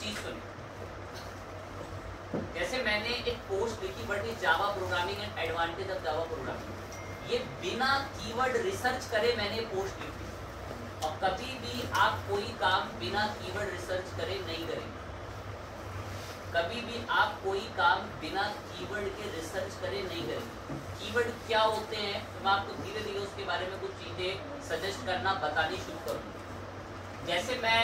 चीज सुनिए, जैसे मैंने एक पोस्ट लिखी what is Java programming and advantage of Java programming, ये बिना कीवर्ड रिसर्च करे मैंने पोस्ट लिखी। और कभी भी आप कोई काम बिना कीवर्ड रिसर्च करे नहीं करेंगे, कभी भी आप कोई काम बिना कीवर्ड के रिसर्च करे नहीं करेंगे। कीवर्ड क्या होते हैं तो मैं आपको धीरे धीरे उसके बारे में कुछ चीजें सजेस्ट करना बतानी शुरू करूँगा। जैसे मैं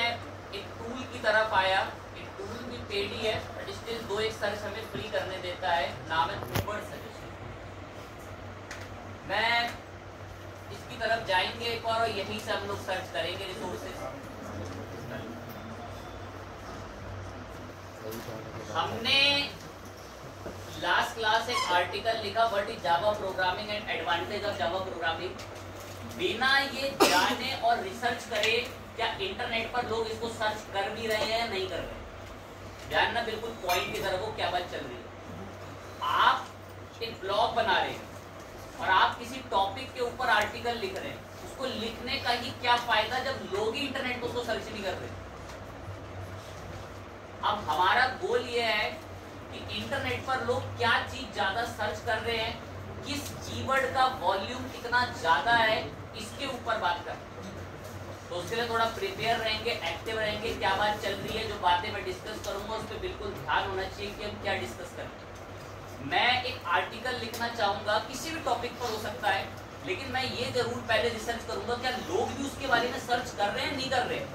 एक टूल की तरफ आया, एक टूल भी पेड ही है बट स्टिल 2-1 सर्च हमें फ्री करने देता है, नाम है उबर सजेशन। मैं इसकी तरफ जाएंगे एक और यहीं से हम लोग सर्च करेंगे रिसोर्सेज। हमने लास्ट क्लास एक आर्टिकल लिखा what is Java programming and advantage of Java programming. बिना ये जाने और रिसर्च करे क्या इंटरनेट पर लोग इसको सर्च कर भी रहे हैं या नहीं कर रहे, जानना बिल्कुल पॉइंट की तरफ हो क्या बात चल रही है। आप एक ब्लॉग बना रहे हैं और आप किसी टॉपिक के ऊपर आर्टिकल लिख रहे हैं, उसको लिखने का ही क्या फायदा जब लोग ही इंटरनेट पर उसको सर्च नहीं कर रहे। अब हमारा गोल ये है कि इंटरनेट पर लोग क्या चीज ज्यादा सर्च कर रहे हैं, किस कीवर्ड का वॉल्यूम कितना ज्यादा है, इसके ऊपर बात कर। तो उसके लिए थोड़ा प्रिपेयर रहेंगे, एक्टिव रहेंगे, क्या बात चल रही है, जो बातें मैं डिस्कस करूंगा उस पर बिल्कुल ध्यान होना चाहिए कि हम क्या डिस्कस करें। मैं एक आर्टिकल लिखना चाहूंगा, किसी भी टॉपिक पर हो सकता है, लेकिन मैं ये जरूर पहले रिसर्च करूंगा क्या लोग भी उसके बारे में सर्च कर रहे हैं नहीं कर रहे हैं।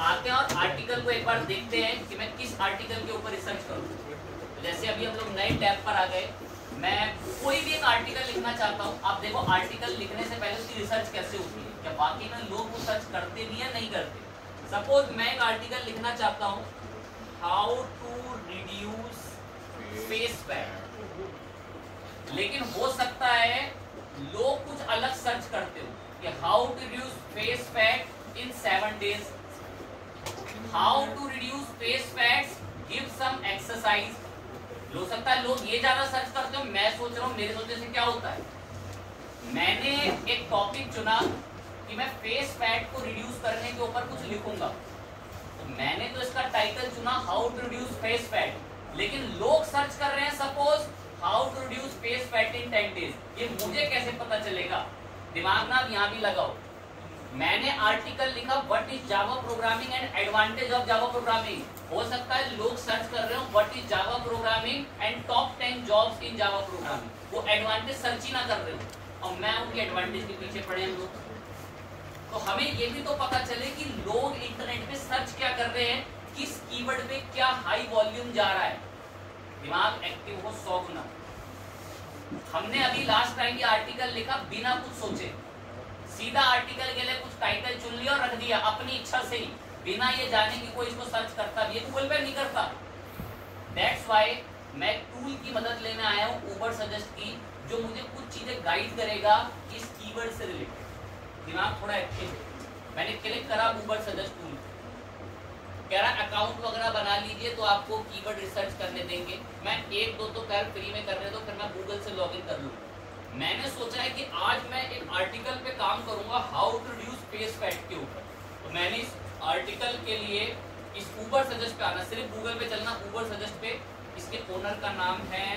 आते हैं और आर्टिकल को एक बार देखते हैं कि मैं किस आर्टिकल के ऊपर रिसर्च करूँ। जैसे अभी हम लोग नए टैब पर आ गए, मैं कोई भी एक आर्टिकल लिखना चाहता हूँ। आप देखो आर्टिकल लिखने से पहले उसकी रिसर्च कैसे होती है, क्या बाकी में लोग वो सर्च करते भी या नहीं करते। सपोज मैं एक आर्टिकल लिखना चाहता हूँ how to reduce face fat, लेकिन हो सकता है लोग कुछ अलग सर्च करते हो कि how to reduce face fat in 7 days, how to reduce face fats, give some exercise. हो सकता है लोग ये ज्यादा सर्च करते हो, मैं सोच रहा हूँ मेरे सोचने से क्या होता है। मैंने एक टॉपिक चुना कि मैं फेस फैट को रिड्यूस करने के ऊपर कुछ लिखूंगा, तो मैंने तो इसका टाइटल चुना how to reduce face fat, लेकिन लोग सर्च कर रहे हैं suppose how to reduce face fat in 10 days। ये मुझे कैसे पता चलेगा, दिमाग ना यहाँ भी लगाओ। मैंने आर्टिकल लिखा what is Java programming and advantage of Java programming, हो सकता है लोग सर्च कर रहे हो what is Java programming and top 10 jobs in Java programming, वो एडवांटेज सर्च ही ना कर रहे हो और मैं उनके एडवांटेज के पीछे पड़े हम लोग। तो हमें ये भी तो पता चले कि लोग इंटरनेट पे सर्च क्या कर रहे हैं, किस कीवर्ड पे क्या हाई वॉल्यूम जा रहा है, दिमाग एक्टिव हो 100 गुना। हमने अभी लास्ट टाइम ये आर्टिकल लिखा बिना कुछ सोचे, सीधा आर्टिकल के लिए कुछ टाइटल चुन लिया और रख दिया अपनी इच्छा से ही, बिना ये जाने कि कोई इसको सर्च करता भी है, गूगल पे नहीं करता। दैट्स व्हाई मैं टूल की मदद लेने आया हूँ उबर सजेस्ट की, जो मुझे कुछ चीजें गाइड करेगा इस कीवर्ड से रिलेटेड। दिमाग थोड़ा एक्टिव है। मैंने क्लिक करा उबर सजेस्ट टूल, कह रहा अकाउंट वगैरह बना लीजिए तो आपको कीवर्ड रिसर्च करने देंगे। मैं 1-2 तो खैर फ्री में करने दो, फिर मैं गूगल से लॉगिन कर लूँ। मैंने सोचा है कि आज मैं एक आर्टिकल पे काम करूंगा how to reduce face fat के ऊपर। तो मैंने इस आर्टिकल के लिए इस उबर सजेस्ट पे आना, सिर्फ गूगल पे चलना, उबर सजेस्ट पे। इसके ओनर का नाम है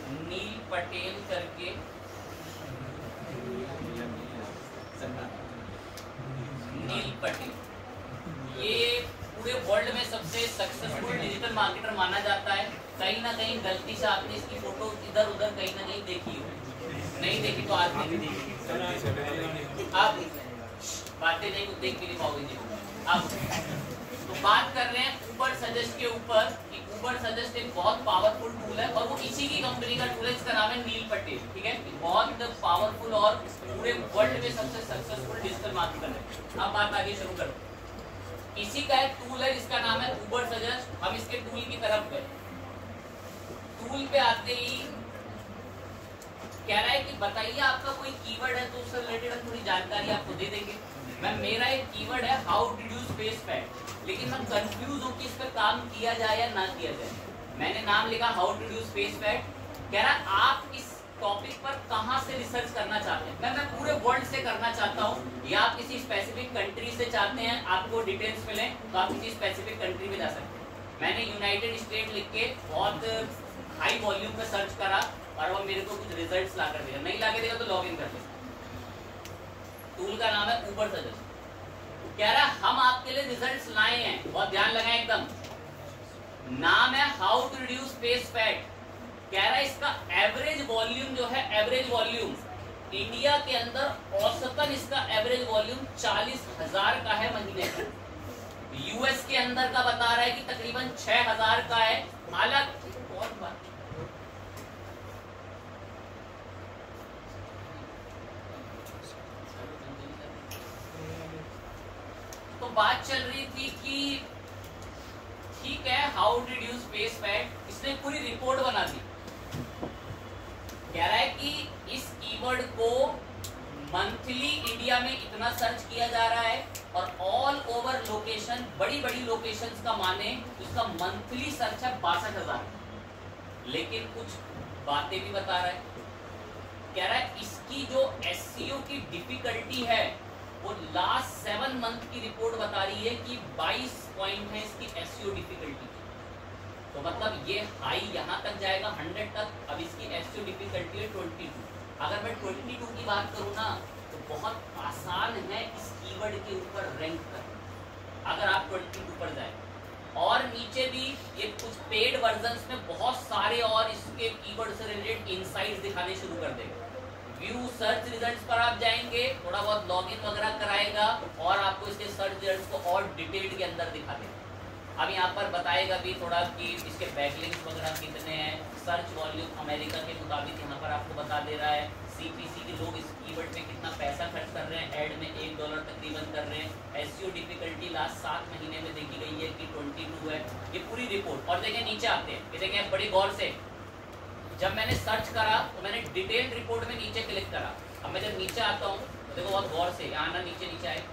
नील पटेल करके, नील पटेल। ये पूरे वर्ल्ड में सबसे सक्सेसफुल डिजिटल मार्केटर माना जाता है। कहीं ना कहीं गलती से आपने इसकी फोटो इधर उधर कहीं ना कहीं देखी हो, नहीं देखी तो आज भी देखी, आप बातें नहीं देख भी नहीं पाओगे। अब तो बात कर रहे हैं उबर सजेस्ट के ऊपर कि उबर सजेस्ट एक बहुत पावरफुल टूल है और वो इसी की कंपनी का टूल है, इसका नाम है नील पटेल। ठीक है, बहुत पावरफुल और पूरे वर्ल्ड में सबसे सक्सेसफुल डिजिटल मार्केटर है। अब बात आगे शुरू करो। इसी का एक टूल है जिसका नाम है उबर सजेस्ट। हम इसके टूल की तरफ गए, टूल पे आते ही कह रहा है कि बताइए आपका कोई कीवर्ड है तो उससे रिलेटेड हम थोड़ी जानकारी आपको दे देंगे। मैं मेरा एक कीवर्ड है how to reduce face fat, लेकिन मैं कंफ्यूज हूँ कि इस पर काम किया जाए या ना किया जाए। मैंने नाम लिखा how to reduce face fat. कह रहा आप इस टॉपिक पर कहां से रिसर्च करना चाहते हैं। मैं पूरे वर्ल्ड से करना चाहता हूं या आप किसी स्पेसिफिक कंट्री से चाहते हैं आपको डिटेल्स मिले तो आप किसी स्पेसिफिक कंट्री में जा सकते हैं। मैंने यूनाइटेड स्टेट लिख के बहुत हाई वॉल्यूम पे सर्च करा और वो मेरे को कुछ रिजल्ट्स ला कर देगा, नहीं ला के देगा तो लॉग इन कर लेगा। टूल का नाम है ऊबर सजेस्ट। कह रहा है हम आपके लिए रिजल्ट्स लाए हैं, बहुत ध्यान लगाएं एकदम। नाम है how to reduce face fat. कह रहा है इसका एवरेज वॉल्यूम जो है, एवरेज वॉल्यूम इंडिया के अंदर औसतन इसका एवरेज वॉल्यूम 40,000 का है महीने का। यूएस के अंदर का बता रहा है कि तकरीबन 6,000 का है। हालांकि बहुत बात तो बात चल रही थी कि ठीक है how to reduce face fat, इसने पूरी रिपोर्ट बना दी। कह रहा है कि इस कीवर्ड को मंथली इंडिया में इतना सर्च किया जा रहा है और ऑल ओवर लोकेशन, बड़ी बड़ी लोकेशंस का माने इसका मंथली सर्च है 62,000। लेकिन कुछ बातें भी बता रहा है। कह रहा है इसकी जो एसईओ की डिफिकल्टी है वो लास्ट 7 मंथ की रिपोर्ट बता रही है कि 22 पॉइंट है इसकी एसईओ डिफिकल्टी। तो मतलब ये हाई यहाँ तक जाएगा 100 तक, अब इसकी एसईओ डिफिकल्टी है 22। अगर मैं 22 की बात करूँ ना तो बहुत आसान है इस कीवर्ड के ऊपर रैंक करना अगर आप 22 पर जाए। और नीचे भी ये कुछ पेड वर्जन्स में बहुत सारे और इसके कीवर्ड से रिलेटेड इनसाइट्स दिखाने शुरू कर देगा। व्यू सर्च रिजल्ट्स पर आप जाएंगे, थोड़ा बहुत लॉगिन वगैरह कराएगा और आपको इसके सर्च रिजल्ट्स को और डिटेल के अंदर दिखा देगा। अब यहाँ पर बताएगा भी थोड़ा कि इसके बैकलिंक्स वगैरह कितने हैं, सर्च वॉल्यूम अमेरिका के मुताबिक यहाँ पर आपको बता दे रहा है। सीपीसी के लोग इस कीवर्ड पे कितना पैसा खर्च कर रहे हैं, ऐड में $1 तकरीबन कर रहे हैं। एसईओ डिफिकल्टी लास्ट 7 महीने में देखी गई है कि 22 है। ये पूरी रिपोर्ट। और देखें नीचे आते हैं, ये देखें बड़ी गौर से। जब मैंने सर्च करा तो मैंने डिटेल्ड रिपोर्ट में नीचे क्लिक करा। अब मैं जब नीचे आता हूँ तो देखो बहुत गौर से, यहाँ ना नीचे आए,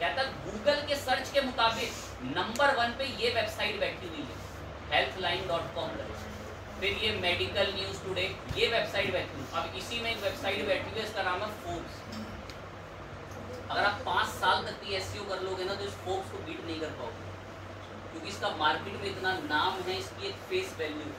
कहता गूगल के सर्च के मुताबिक नंबर 1 पे ये वेबसाइट बैठी हुई है healthline.com। फिर ये मेडिकल न्यूज टुडे, ये वेबसाइट बैठी हुई। अब इसी में एक वेबसाइट बैठी हुई है, इसका नाम है फोर्ब्स। अगर आप 5 साल तक की एसईओ कर लोगे ना तो इस फोर्ब्स को बीट नहीं कर पाओगे, क्योंकि इसका मार्केट में इतना नाम है, इसकी एक फेस वैल्यू।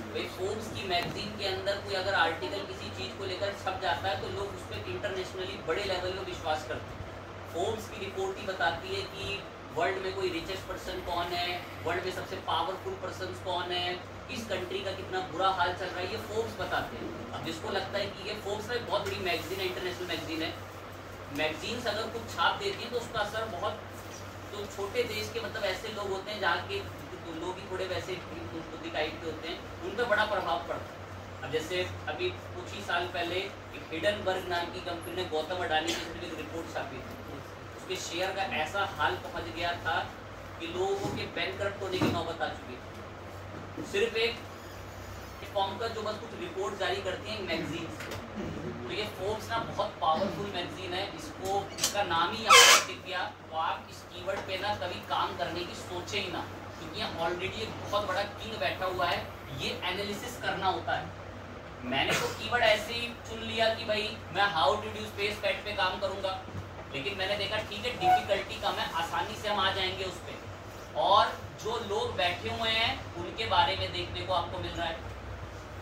भाई फोर्ब्स की मैगजीन के अंदर कोई अगर आर्टिकल किसी चीज को लेकर छप जाता है तो लोग उस पर इंटरनेशनली बड़े लेवल में विश्वास करते हैं। फोर्ब्स की रिपोर्ट ही बताती है कि वर्ल्ड में कोई रिचेस्ट पर्सन कौन है, वर्ल्ड में सबसे पावरफुल पर्सन कौन है, किस कंट्री का कितना बुरा हाल चल रहा है, ये फोर्ब्स बताते हैं। अब जिसको लगता है कि ये फोर्ब्स में बहुत बड़ी मैगजीन है, इंटरनेशनल मैगजीन है, मैगजीन्स अगर कुछ छाप देती है तो उसका असर बहुत, तो छोटे देश के मतलब ऐसे लोग होते हैं जहाँ के लोग भी थोड़े वैसे टाइप के होते हैं, उन पर बड़ा प्रभाव पड़ता है। अब जैसे अभी कुछ ही साल पहले एक हिडनबर्ग नाम की कंपनी ने गौतम अडानी की एक रिपोर्ट छापी थी। उसके शेयर का ऐसा हाल पहुंच गया था कि लोगों के बैंकरप्ट होने की नौबत आ चुकी थी। सिर्फ एक फॉर्म का जो बस कुछ रिपोर्ट जारी करती है मैगजीन। तो ये फोर्ब्स ना बहुत पावरफुल मैगजीन है, इसको इसका नाम ही यहाँ पर दिख गया तो आप इस कीवर्ड पे ना कभी काम करने की सोचे ही ना, क्योंकि यहाँ ऑलरेडी एक बहुत बड़ा किंग बैठा हुआ है। ये एनालिसिस करना होता है। मैंने तो कीवर्ड ऐसे ही चुन लिया कि भाई मैं how to reduce face fat पे काम करूंगा, लेकिन मैंने देखा ठीक है डिफिकल्टी कम है, आसानी से हम आ जाएंगे उस पर। और जो लोग बैठे हुए हैं उनके बारे में देखने को आपको मिल रहा है,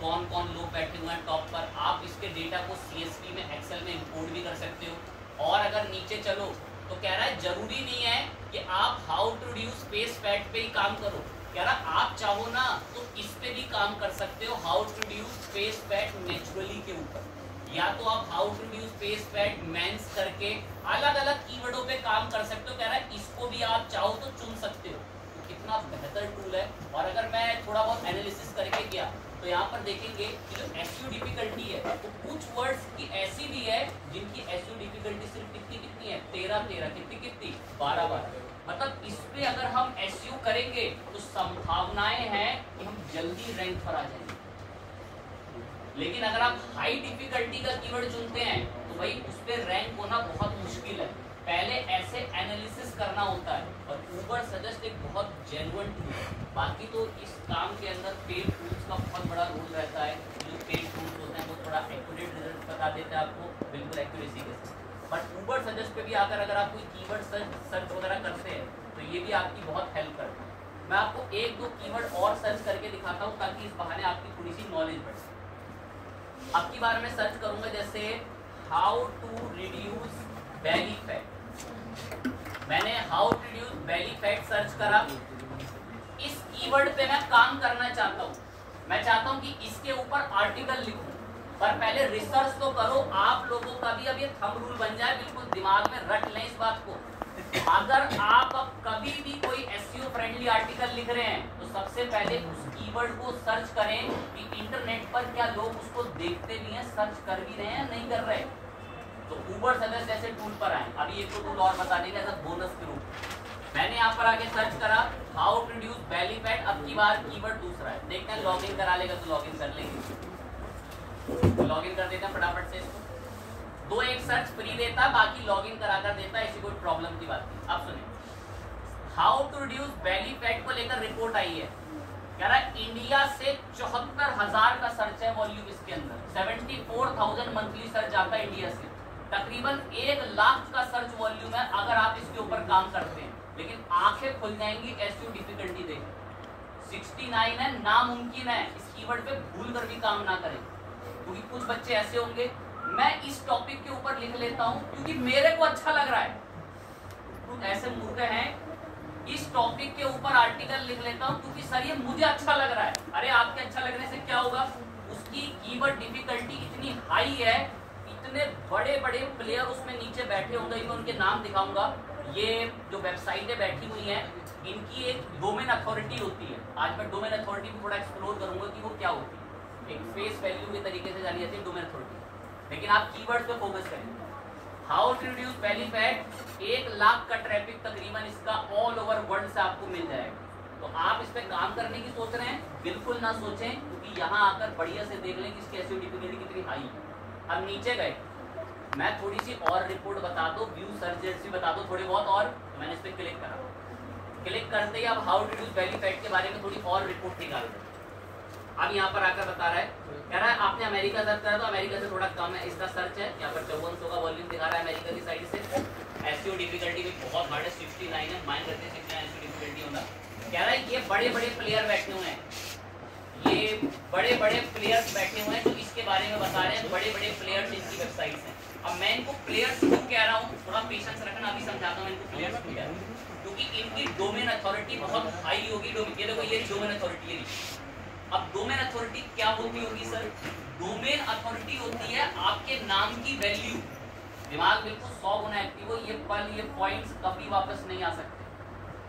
कौन कौन लोग बैठे हुए हैं टॉप पर। आप इसके डेटा को CSV में, एक्सेल में इंपोर्ट भी कर सकते हो। और अगर नीचे चलो तो कह रहा है जरूरी नहीं है कि आप how to reduce face fat पे ही काम करो। कह रहा आप चाहो ना तो इस पे भी काम कर सकते हो, how to reduce face fat naturally के ऊपर, या तो आप how to reduce face fat men's करके अलग अलग कीवर्डों पे काम कर सकते हो। कह रहा है इसको भी आप चाहो तो चुन सकते हो। तो कितना बेहतर टूल है। और अगर मैं थोड़ा बहुत एनालिसिस करके गया तो यहाँ पर देखेंगे कि जो एसईओ डिफिकल्टी है तो कुछ वर्ड्स की ऐसी भी है जिनकी एसईओ डिफिकल्टी सिर्फ कितनी है 13 कितनी 12। मतलब इस पे अगर हम एसईओ करेंगे तो संभावनाएं हैं कि हम जल्दी रैंक पर आ जाएंगे। लेकिन अगर आप हाई डिफिकल्टी का कीवर्ड चुनते हैं तो भाई उस पे रैंक होना बहुत मुश्किल है। पहले ऐसे एनालिसिस करना होता है। और ऊबर सजेस्ट एक बहुत जेन्युइन टूल है। बाकी तो इस काम के अंदर पेड टूल्स का बहुत बड़ा रोल रहता है। जो पेड टूल्स होते हैं वो थोड़ा एक्यूरेट रिजल्ट बता देते हैं आपको बिल्कुल एक्यूरेसी के साथ। बट ऊबर सजेस्ट पे भी आकर अगर आप कोई कीवर्ड सर्च वगैरह करते हैं तो ये भी आपकी बहुत हेल्प करता है। मैं आपको एक दो कीवर्ड और सर्च करके दिखाता हूँ ताकि इस बहाने आपकी थोड़ी सी नॉलेज बढ़ सके। अब की बार मैं सर्च करूंगा जैसे how to reduce belly fat. मैंने how to reduce belly fat search करा। इस कीवर्ड पे मैं काम करना चाहता हूँ। मैं चाहता हूँ कि इसके ऊपर आर्टिकल लिखूं, पर पहले रिसर्च तो करो। आप लोगों का भी अब ये थंब रूल बन जाए, बिल्कुल दिमाग में रट लें इस बात को। अगर आप अब कभी भी कोई एसईओ फ्रेंडली आर्टिकल लिख रहे हैं तो सबसे पहले उस कीवर्ड को सर्च करें कि इंटरनेट पर क्या लोग उसको देखते भी हैं, सर्च कर भी रहे हैं, नहीं कर रहे। तो ऊबर सजेस्ट जैसे टूल पर आए। अभी एक दो टूल और बता देंगे एज बोनस के रूप। मैंने यहाँ पर आके सर्च करा how to reduce belly fat. अब की बार कीवर्ड दूसरा है, देखते हैं लॉगिन करा लेगा तो लॉगिन कर लेंगे। तो लॉगिन कर देते हैं फटाफट से इसको। दो एक सर्च फ्री देता है, बाकी लॉगिन करा कर देता है, ऐसी कोई प्रॉब्लम की बात नहीं। अब सुनिए, how to reduce belly fat को लेकर रिपोर्ट आई है। कह रहा है इंडिया से 74,000 का सर्च है वॉल्यूम इसके अंदर। 74,000 मंथली सर्च आता है इंडिया से। तकरीबन 1 लाख का सर्च वॉल्यूम है अगर आप इसके ऊपर काम करते हैं। लेकिन आंखें खुल जाएंगी एसईओ डिफिकल्टी देख 69 है, नामुमकिन है इस कीवर्ड पे भूल कर भी काम ना करें। क्योंकि कुछ बच्चे ऐसे होंगे, मैं इस टॉपिक के ऊपर लिख लेता हूं क्योंकि मेरे को अच्छा लग रहा है। कुछ ऐसे मूर्ख हैं, इस टॉपिक के ऊपर आर्टिकल लिख लेता हूं क्योंकि सर ये मुझे अच्छा लग रहा है। अरे आपके अच्छा लगने से क्या होगा, उसकी कीवर्ड डिफिकल्टी इतनी हाई है, इतने बड़े बड़े प्लेयर उसमें नीचे बैठे होंगे। मैं उनके नाम दिखाऊंगा। ये जो वेबसाइटें बैठी हुई हैं इनकी एक डोमेन अथॉरिटी होती है। आज मैं डोमेन अथॉरिटी को थोड़ा एक्सप्लोर करूंगा कि वो क्या होती है। एक फेस वैल्यू के तरीके से जानी जाती है डोमेन अथॉरिटी। लेकिन आप कीवर्ड पे फोकस करें। How to reduce belly fat, 1 lakh का ट्रैफिक तकरीबन इसका ऑल ओवर वर्ल्ड से आपको मिल जाएगा। तो आप इस पे काम करने की सोच रहे हैं, बिल्कुल ना सोचें, क्योंकि यहाँ आकर बढ़िया से देख लें कि इसकी एसईओ डिफिकल्टी कितनी हाई है। अब नीचे गए, मैं थोड़ी सी और रिपोर्ट बता दो, व्यू सर्च भी बता दो थोड़े बहुत और। तो मैंने इस पर क्लिक करा। क्लिक करते ही अब how to reduce belly fat के बारे में थोड़ी और रिपोर्ट निकाल दो। अब यहाँ पर आकर बता रहा है, कह रहा है आपने अमेरिका सर्च करा तो अमेरिका से थोड़ा कम है इसका सर्च है। यहाँ पर 5400 का वॉल्यूम दिखा रहा है अमेरिका की साइड से। एसईओ डिफिकल्टी भी बहुत हार्ड है, 69 है। माइंड करते 69 एसईओ डिफिकल्टी होगा। कह रहा है ये बड़े बड़े प्लेयर बैठे हुए हैं, ये बड़े बड़े प्लेयर्स बैठे हुए हैं, तो इसके बारे में बता रहे हैं। बड़े बड़े प्लेयर्स इनकी वेबसाइट्स हैं। अब मैं इनको प्लेयर्स क्यों कह रहा हूँ, थोड़ा पेशेंस रखना, अभी समझाता हूँ इनको प्लेयर्स क्यों कह रहा हूँ। क्योंकि इनकी डोमेन अथॉरिटी बहुत हाई होगी। ये देखो ये डोमेन अथॉरिटी है। अब डोमेन अथॉरिटी क्या होती होगी सर? डोमेन अथॉरिटी होती है आपके नाम की वैल्यू। दिमाग बिल्कुल 100 गुना एक्टिव हो। ये पल, ये पॉइंट्स कभी वापस नहीं आ सकते।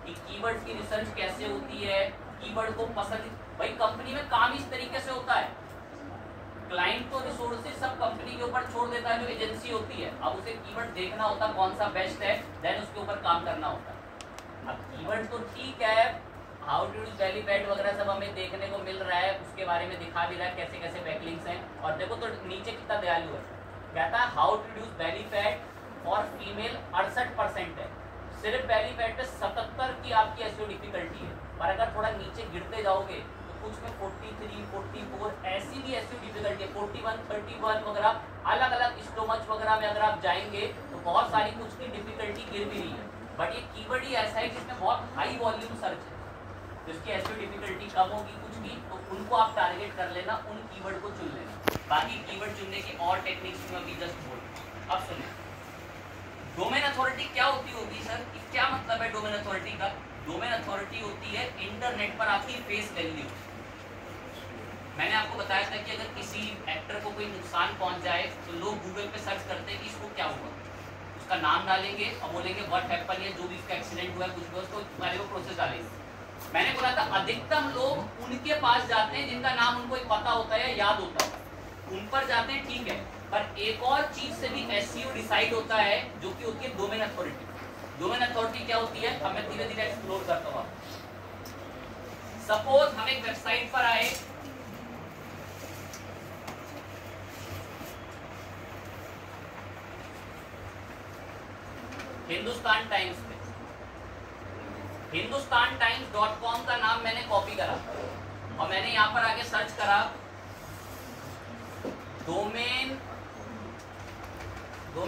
कि कीवर्ड्स की रिसर्च कैसे होती है, कीवर्ड को पसंद, भाई कंपनी में काम इस तरीके से होता है। क्लाइंट तो रिसोर्सेज सब कंपनी के ऊपर छोड़ देता है, जो एजेंसी होती है। अब उसे कीवर्ड देखना होता कौन सा बेस्ट है, देन उसके ऊपर काम करना होता है। अब कीवर्ड तो ठीक है, how to reduce belly fat वगैरह सब हमें देखने को मिल रहा है, उसके बारे में दिखा भी रहा है कैसे कैसे बैकलिंक्स हैं। और देखो तो नीचे कितना दयालु है, कहता है how to reduce belly fat for female 68% है। सिर्फ बेली फैट पे 77 की आपकी एसईओ डिफिकल्टी है। पर अगर थोड़ा नीचे गिरते जाओगे तो कुछ में 43, 44 ऐसी भी एसईओ डिफिकल्टी है। 41, 31 वगैरह अलग अलग स्टोमच वगैरह में अगर आप जाएंगे तो बहुत सारी कुछ की डिफिकल्टी गिर भी रही है। बट ये कीवर्ड ही ऐसा है जिसमें बहुत हाई वॉल्यूम सर्च है, जिसकी एसईओ डिफिकल्टी कम होगी कुछ की, तो उनको आप टारगेट कर लेना, उन कीवर्ड को चुन लेना। बाकी कीवर्ड चुनने की और टेक्निक्स में भी जस्ट बोल। अब सुनिए, डोमेन अथॉरिटी क्या होती होगी सर? क्या मतलब है डोमेन अथॉरिटी का? डोमेन अथॉरिटी होती है इंटरनेट पर आपकी फेस वैल्यू। मैंने आपको बताया था कि अगर किसी एक्टर को कोई नुकसान पहुंच जाए तो लोग गूगल पे सर्च करते हैं कि इसको क्या हुआ, उसका नाम डालेंगे और बोलेंगे व्हाट हैपन, या जो भी इसका एक्सीडेंट हुआ है कुछ भी, उसको पहले वो प्रोसेस डालेंगे। मैंने बोला था अधिकतम लोग उनके पास जाते हैं जिनका नाम उनको पता होता है, याद होता है, उन पर जाते हैं, ठीक है। पर एक और चीज से भी एसईओ डिसाइड होता है, जो कि होती है डोमेन अथॉरिटी। डोमेन अथॉरिटी क्या होती है, अब मैं धीरे धीरे एक्सप्लोर करता हूँ। सपोज हम एक वेबसाइट पर आए, हिंदुस्तान टाइम्स पे, हिंदुस्तान टाइम्स .com का नाम मैंने कॉपी करा और मैंने यहां पर आके सर्च करा डोमेन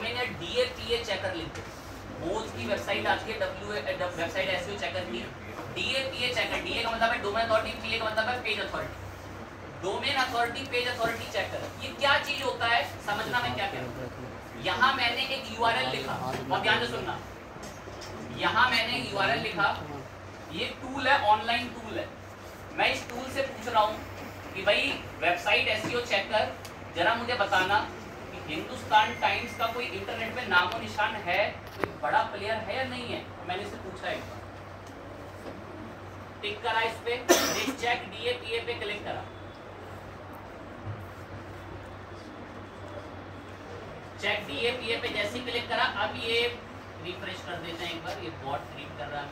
या DAPA चेकर लिख दो। मोज की वेबसाइट आती है, वेबसाइट एसईओ चेकर की, DAPA चेकर, DA का मतलब है डोमेन अथॉरिटी, PA का मतलब है page authority, domain authority page authority checker. ये क्या चीज होता है समझना मैं क्या कह रहा हूं। यहां मैंने एक URL लिखा, बहुत ध्यान से सुनना, यहां मैंने एक URL लिखा, ये टूल है, ऑनलाइन टूल है, मैं इस टूल से पूछ रहा हूं कि भाई वेबसाइट एसईओ चेकर जरा मुझे बताना कि हिंदुस्तान टाइम्स का कोई इंटरनेट पे नामो निशान है, कोई बड़ा प्लेयर है या नहीं है। मैंने इसे पूछा एक बार, टिक करा इस पे, चेक DAPA पे क्लिक करा, चेक DAPA पे जैसे क्लिक करा, अब ये रिफ्रेश कर देते हैं एक बार, ये बॉट रीड कर रहा है,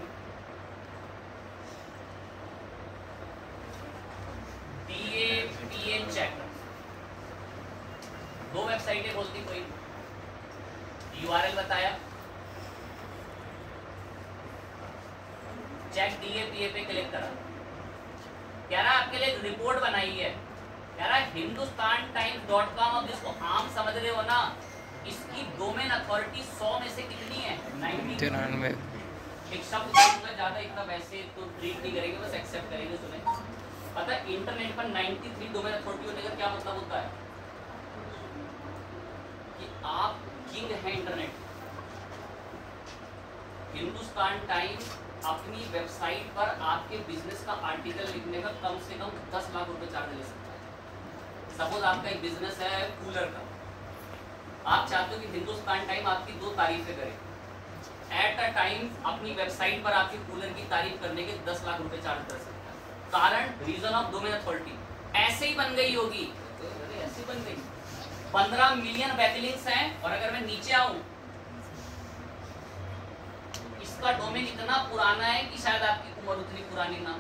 DAPA चेक, दो वेबसाइटें बोलती कोई, URL बताया, चेक DAPA पे क्लिक करा, कह रहा आपके लिए रिपोर्ट बनाई है, कह रहा हिंदुस्तान टाइम्स .com, अब जिसको आम समझ रहे हो ना, इसकी डोमेन अथॉरिटी 100 में से कितनी है? 99। एक शब्द बोलूंगा ज्यादा, इतना वैसे तो ट्रीट नहीं करेंगे, बस एक्सेप्ट करेंगे। सुने, पता है इंटरनेट पर 93 डोमेन अथॉरिटी होने का क्या मतलब होता है? कि आप किंग हैं इंटरनेट। हिंदुस्तान टाइम्स अपनी वेबसाइट पर आपके बिजनेस का आर्टिकल लिखने का कम से कम 10 लाख रुपए चार्ज ले सकता है। सपोज आपका एक बिजनेस है कूलर का, आप चाहते हो कि हिंदुस्तान टाइम आपकी 2 तारीफें करे, एट अ टाइम अपनी वेबसाइट पर आपके कूलर की तारीफ करने के 10 लाख रुपए चार्ज कर सकता है। कारण रीजन ऑफ डोमेन अथॉरिटी ऐसे ही बन गई होगी, ऐसे बन गई। 15 मिलियन बैकलिंक्स हैं, और अगर मैं नीचे आऊं, इसका डोमेन इतना पुराना है कि शायद आपकी उम्र उतनी पुरानी ना,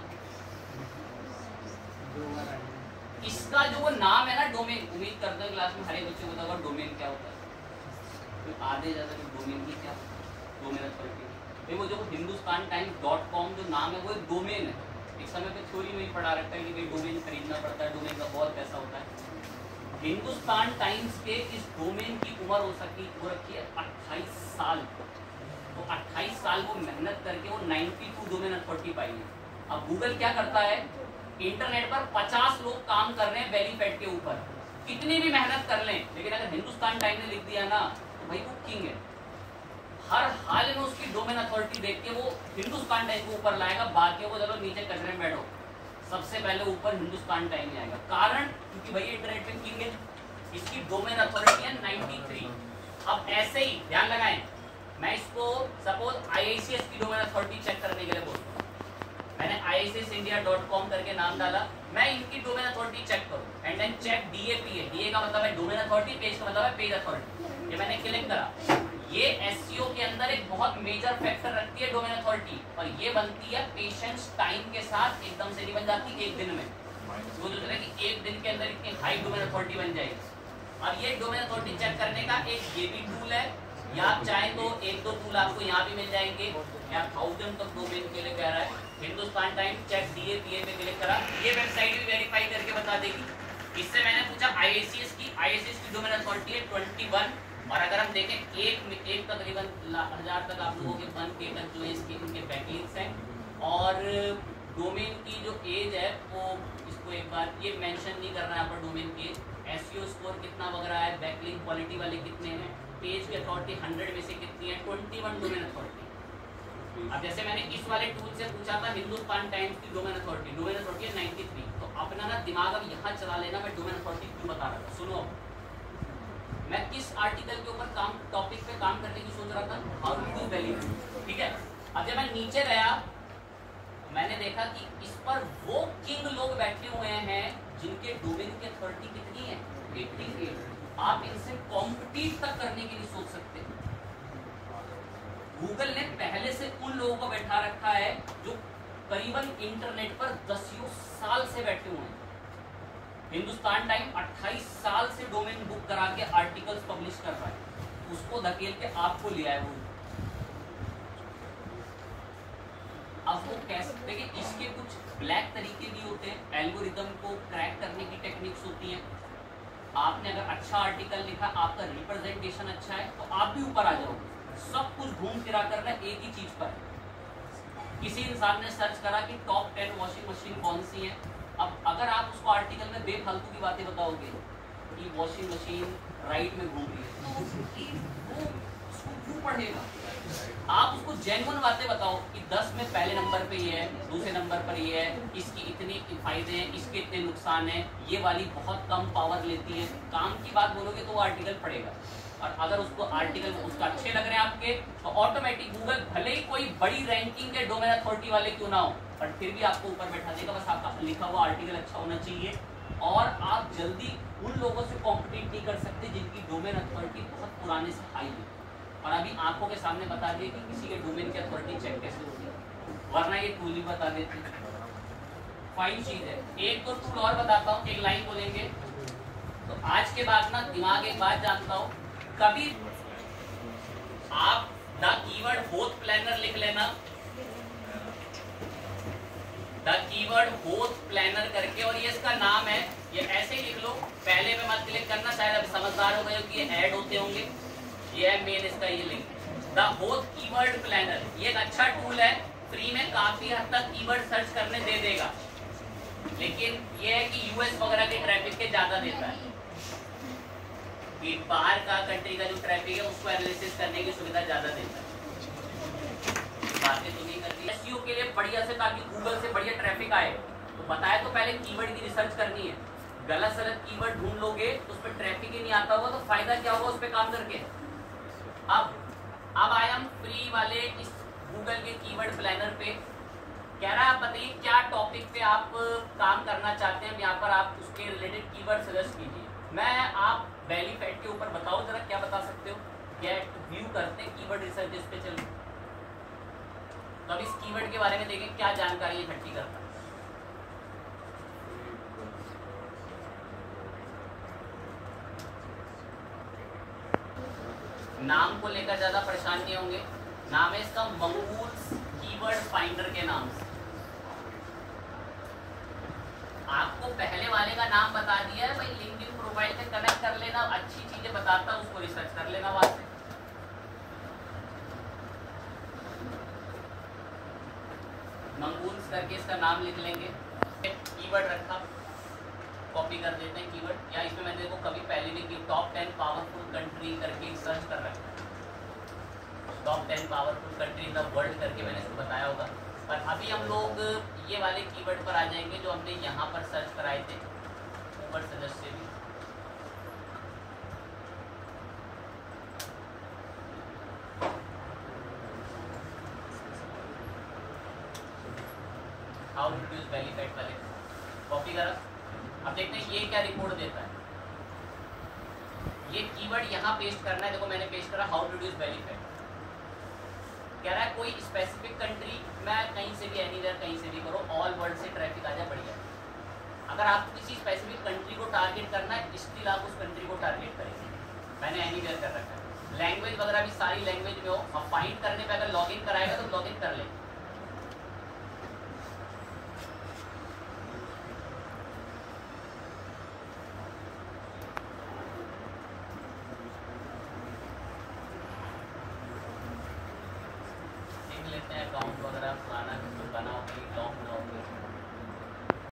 इसका जो वो नाम है ना डोमेन, उम्मीद करते हैं क्लास में हर एक बच्चे को बताओगे डोमेन क्या होता है, तो आधे ज्यादा डोमेन की क्या, डोमेन अथॉरिटी। वो जो हिंदुस्तान टाइम्स .com जो नाम है वो एक डोमेन है। एक समय पे थ्योरी में ही पढ़ा रखता है कि भाई डोमेन खरीदना पड़ता है, डोमेन का बहुत पैसा होता है। हिंदुस्तान टाइम्स के इस डोमेन की उम्र हो रखी है 28 साल। तो 28 साल वो मेहनत करके वो 92 डोमेन अथॉरिटी पाई है। अब गूगल क्या करता है, इंटरनेट पर 50 लोग काम कर रहे हैं वेलीफाइड के ऊपर, कितनी भी मेहनत कर लें, लेकिन अगर हिंदुस्तान टाइम ने लिख दिया ना तो भाई वो किंग है। हर हाल में उसकी डोमेन अथॉरिटी देख के वो हिंदुस्तान टाइम को ऊपर लाएगा, बाकियों को चलो नीचे कचरे में बैठो, सबसे पहले ऊपर हिंदुस्तान टाइम में आएगा। कारण क्योंकि भाई इंटरनेट पे किंग है, इसकी डोमेन अथॉरिटी है 93। अब ऐसे ही ध्यान लगाएं, मैं इसको सपोज IICS की डोमेन अथॉरिटी चेक करने के लिए बोलता हूँ, मैंने IICSindia.com करके नाम डाला, मैं इनकी डोमेन अथॉरिटी चेक करूँ, and then check DAPA, DA का मतलब है डोमेन अथॉरिटी, पेज का मतलब है पेज अथॉरिटी। ये मैंने क्लिक करा, ये SEO के अंदर एक बहुत मेजर फैक्टर रखती है डोमेन अथॉरिटी, और ये बनती है पेशेंस टाइम के साथ, एकदम से नहीं बन जाती एक दिन में। वो जो है कि एक दिन के अंदर इतनी हाई डोमेन अथॉरिटी बन जाएगी। और ये डोमेन अथॉरिटी चेक करने का एक ये भी टूल है, या आप चाहें तो 1-2 टूल आपको यहाँ भी मिल जाएंगे। यहाँ 1000 तक डोमेन के लिए कह रहा है। हिंदुस्तान टाइम चेक DAPA पे क्लिक करा, ये वेबसाइट भी वेरीफाई करके बता देगी। इससे मैंने पूछा IICS की डोमेन अथॉरिटी है 21, और अगर हम देखें एक तकरीबन 1000 तक आप लोगों के 1K तक जो है इसके इनके बैकलिंक्स हैं, और डोमेन की जो एज है वो इसको एक बार ये मेंशन नहीं करना है यहाँ पर, डोमेन की SEO स्कोर कितना वगैरह है, बैकलिंक क्वालिटी वाले कितने हैं, पेज की अथॉरिटी 100 में से कितनी है, 21 डोमेन अथॉरिटी। अब जैसे मैंने इस वाले टूल से पूछा था हिंदुस्तान टाइम्स की डोमेन अथॉरिटी है 93, तो अपना ना दिमाग अब यहाँ चला लेना, मैं डोमेन अथॉरिटी क्यों बता रहा था। सुनो, मैं किस आर्टिकल के ऊपर टॉपिक पे काम करने की सोच रहा था, हाउ टू डू वैल्यू, ठीक है। अब जब मैं नीचे गया, मैंने देखा कि इस पर वो किंग लोग बैठे हुए हैं जिनके डोमेन की अथॉरिटी कितनी है, 88। आप इनसे कॉम्पिटिट तक करने की नहीं सोच सकते। गूगल ने पहले से उन लोगों को बैठा रखा है जो करीबन इंटरनेट पर 10 साल से बैठे हुए हैं। हिंदुस्तान टाइम 28 साल से डोमेन बुक करा के आर्टिकल्स पब्लिश कर रहा है, उसको धकेल के आपको लिया है वो। अब वो कैसे देखिए, इसके कुछ ब्लैक तरीके भी होते हैं, एल्गोरिदम को क्रैक करने की टेक्निक्स होती हैं। आपने अगर अच्छा आर्टिकल लिखा, आपका रिप्रेजेंटेशन अच्छा है, तो आप भी ऊपर आ जाओगे। सब कुछ घूम फिरा कर रहा है एक ही चीज पर। किसी इंसान ने सर्च करा कि टॉप 10 वॉशिंग मशीन कौन सी है। अब अगर आप उसको आर्टिकल में बेफालतू की बातें बताओगे कि वॉशिंग मशीन राइट में घूम रही है, तो वो उसको क्यों पढ़ेगा? आप उसको जेन्युइन बातें बताओ कि 10 में पहले नंबर पे ये है, दूसरे नंबर पर ये है, इसकी इतनी फायदे हैं, इसके इतने नुकसान हैं, ये वाली बहुत कम पावर लेती है। काम की बात बोलोगे तो वो आर्टिकल पढ़ेगा। और अगर उसको आर्टिकल उसका अच्छे लग रहे हैं आपके, तो ऑटोमेटिक गूगल भले ही कोई बड़ी रैंकिंग के डोमेन अथॉरिटी वाले क्यों ना हो, पर फिर भी आपको ऊपर बैठा देगा। बस आपका लिखा हुआ आर्टिकल अच्छा होना चाहिए। और आप जल्दी उन लोगों से कॉम्पिटिट नहीं कर सकते जिनकी डोमेन अथॉरिटी बहुत पुराने से हाई है। और अभी आंखों के सामने बता दिए कि किसी के डोमेन की अथॉरिटी चेक कैसे होती है, वरना ये टूल ही बता देते हैं। फाइन चीज है। एक तो टूल और बताता हूँ, एक लाइन बोलेंगे तो आज के बाद ना दिमाग एक बात जानता हूँ, कभी आप द कीवर्ड होथ प्लानर लिख लेना, द कीवर्ड होथ प्लानर करके, और ये इसका नाम है, ये ऐसे ही लिख लो, पहले में मत क्लिक करना, शायद अब समझदार हो गए कि ये ऐड होते होंगे। ये है मेन इसका ये लिंक, द होथ कीवर्ड प्लानर। ये एक अच्छा टूल है, फ्री में काफी हद तक कीवर्ड सर्च करने दे देगा, लेकिन ये है कि यूएस वगैरह के ट्रैफिक के ज्यादा देता है, कि बाहर का कंट्री का जो ट्रैफिक है उसको एनालिसिस करने की सुविधा ज्यादा देता है। बातें तो नहीं करती एसईओ के लिए बढ़िया से, ताकि गूगल से बढ़िया ट्रैफिक आए। तो बताया तो पहले कीवर्ड की रिसर्च करनी है। गलत सलत कीवर्ड ढूंढ लोगे तो उस पर ट्रैफिक ही नहीं आता होगा, तो फायदा क्या होगा उस पर काम करके। अब आया हम फ्री वाले इस गूगल के कीवर्ड प्लानर पे। कह रहा है आप बताइए क्या टॉपिक पे आप काम करना चाहते हैं, यहाँ पर आप उसके रिलेटेड कीवर्ड सजेस्ट कीजिए। मैं आप वैली फैट के ऊपर बताओ जरा, क्या बता सकते हो? गेट व्यू करते हैं कीवर्ड रिसर्च इस पे चलो। तो अब इस कीवर्ड के बारे में देखें क्या जानकारी इकट्ठी करता है। नाम को लेकर ज्यादा परेशान नहीं होंगे। नाम है इसका मंगूल्स कीवर्ड फाइंडर के नाम से। आपको पहले वाले का नाम बता दिया है भाई, लिंक्डइन प्रोफाइल से कनेक्ट कर लेना, अच्छी चीजें बताता है उसको रिसर्च कर लेना वहां से। मंगूल्स करके इसका नाम लिख लेंगे। कीवर्ड रखा, कॉपी कर देते हैं कीवर्ड, या इसमें मैंने देखो कभी पहले भी की टॉप 10 पावरफुल कंट्री करके सर्च कर रखा है। Top 10 powerful country in the world करके मैंने इसको बताया होगा। पर अभी हम लोग ये वाले कीवर्ड पर आ जाएंगे जो हमने यहाँ पर सर्च कराए थे ऊपर सजेस्ट से भी। How to use belly fat वाले कॉपी करा। अब देखते हैं ये क्या रिपोर्ट देता है। ये कीवर्ड यहाँ पेस्ट करना है, देखो मैंने पेस्ट करा how to use belly fat. कह रहा है कोई स्पेसिफिक कंट्री, मैं कहीं से भी एनीवेयर कहीं से भी करो, ऑल वर्ल्ड से ट्रैफिक आ जाए, बढ़िया। अगर आपको किसी स्पेसिफिक कंट्री को टारगेट करना है, स्टिल आप उस कंट्री को टारगेट करेंगे। मैंने एनीवेयर कर रखा है। लैंग्वेज वगैरह भी सारी लैंग्वेज में हो। अब फाइंड करने पे अगर लॉगिन कराएगा तो लॉगिन कर ले। अकाउंट वगैरह पुराना बना